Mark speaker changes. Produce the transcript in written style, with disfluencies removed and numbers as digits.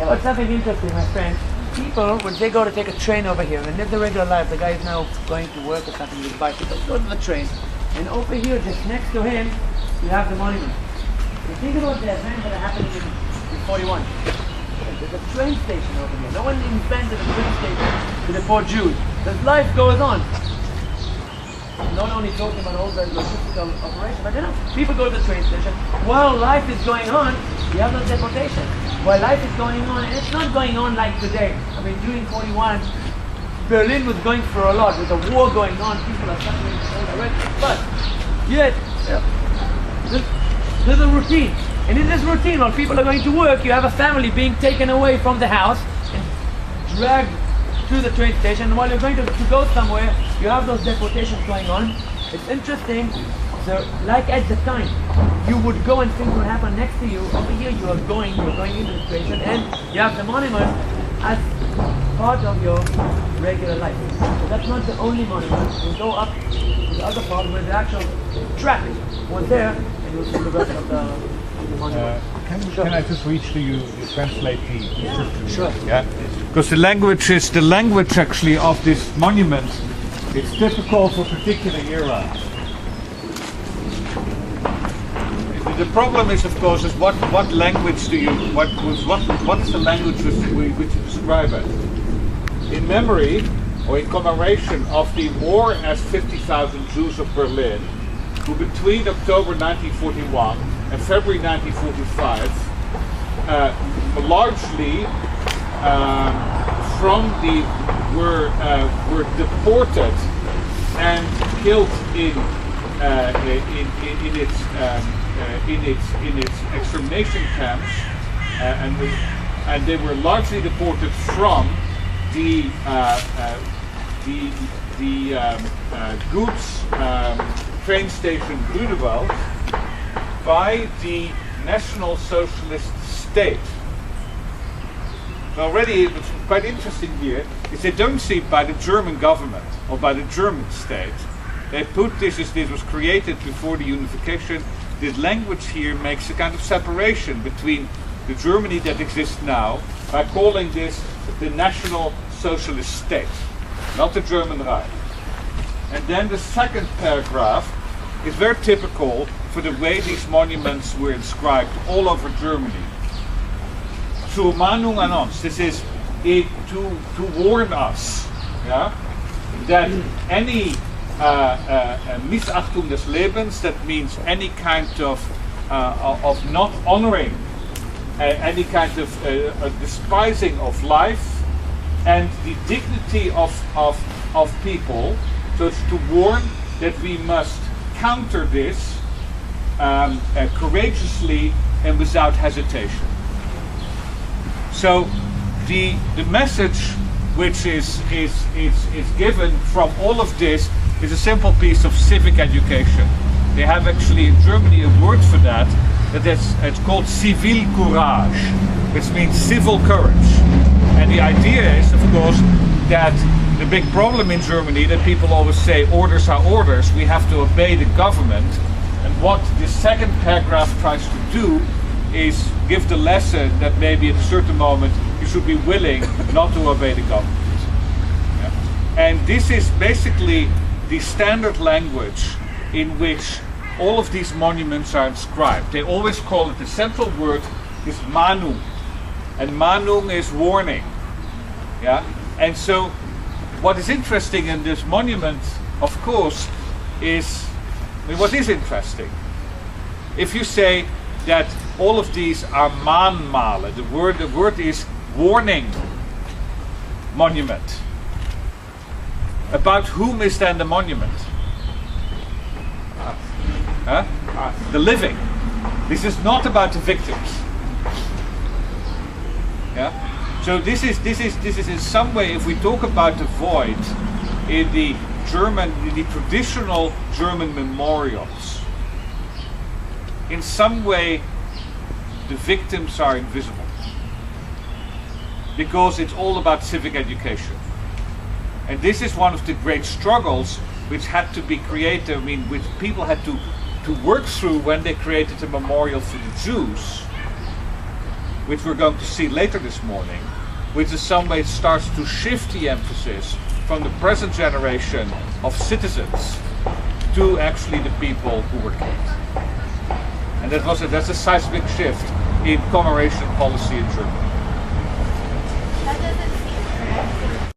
Speaker 1: know what's something interesting, my friend? People, when they go to take a train over here and live the regular life, the guy is now going to work or something with his bicycle, go to the train, and over here, just next to him, you have the monument. So think about the events that are happening in 41. There's a train station over here. No one invented a train station to the poor Jews. The life goes on. Not only talking about all the logistical operation, but people go to the train station. While life is going on, you have no deportation. While life is going on, and it's not going on like today. I mean, during 41, Berlin was going for a lot. There's a war going on. People are suffering all already. But yet, there's a routine. And in this routine, while people are going to work, you have a family being taken away from the house and dragged to the train station. And while you're going to go somewhere, you have those deportations going on. It's interesting. So, like at the time, you would go and things would happen next to you. Over here, you're going into the station, and you have the monument as part of your regular life. So that's not the only monument. We'll go up to the other part where the actual track was there, and you'll see the rest of the monument.
Speaker 2: Can I just reach to you translate the description?
Speaker 1: Sure.
Speaker 2: Yeah, because the language actually of this monument. It's typical for a particular era. The problem is, of course, is what language do you what is the language which you describe it? In memory or in commemoration of the more as 50,000 Jews of Berlin, who between October 1941 and February 1945, largely were deported and killed in its extermination camps, and they were largely deported from the goods train station Grunewald by the National Socialist State. Already, what's quite interesting here is they don't see it by the German government or by the German state. They put this was created before the unification. This language here makes a kind of separation between the Germany that exists now by calling this the National Socialist State, not the German Reich. And then the second paragraph is very typical for the way these monuments were inscribed all over Germany. Zur Mahnung an uns. This is to warn us, yeah, that any Missachtung des Lebens, that means any kind of not honoring, any kind of despising of life and the dignity of people. So it's to warn that we must counter this courageously and without hesitation. So the message which is given from all of this is a simple piece of civic education. They have actually in Germany a word for that. It's called Zivilcourage, which means civil courage. And the idea is, of course, that the big problem in Germany that people always say orders are orders, we have to obey the government. And what this second paragraph tries to do is give the lesson that maybe at a certain moment you should be willing not to obey the government. Yeah? And this is basically the standard language in which all of these monuments are inscribed. They always call it, the central word is Mahnung, and Mahnung is warning. Yeah? And so what is interesting in this monument, of course, is, I mean, what is interesting? If you say that all of these are Mahnmale, the word is warning monument. About whom is then the monument? The living. This is not about the victims. Yeah. So this is in some way, if we talk about the void in the traditional German memorials, in some way the victims are invisible, because it's all about civic education. And this is one of the great struggles which had to be created, I mean, which people had to work through when they created a memorial for the Jews, which we're going to see later this morning, which in some ways starts to shift the emphasis from the present generation of citizens to actually the people who were killed. And that's a seismic shift in commemoration policy in Germany.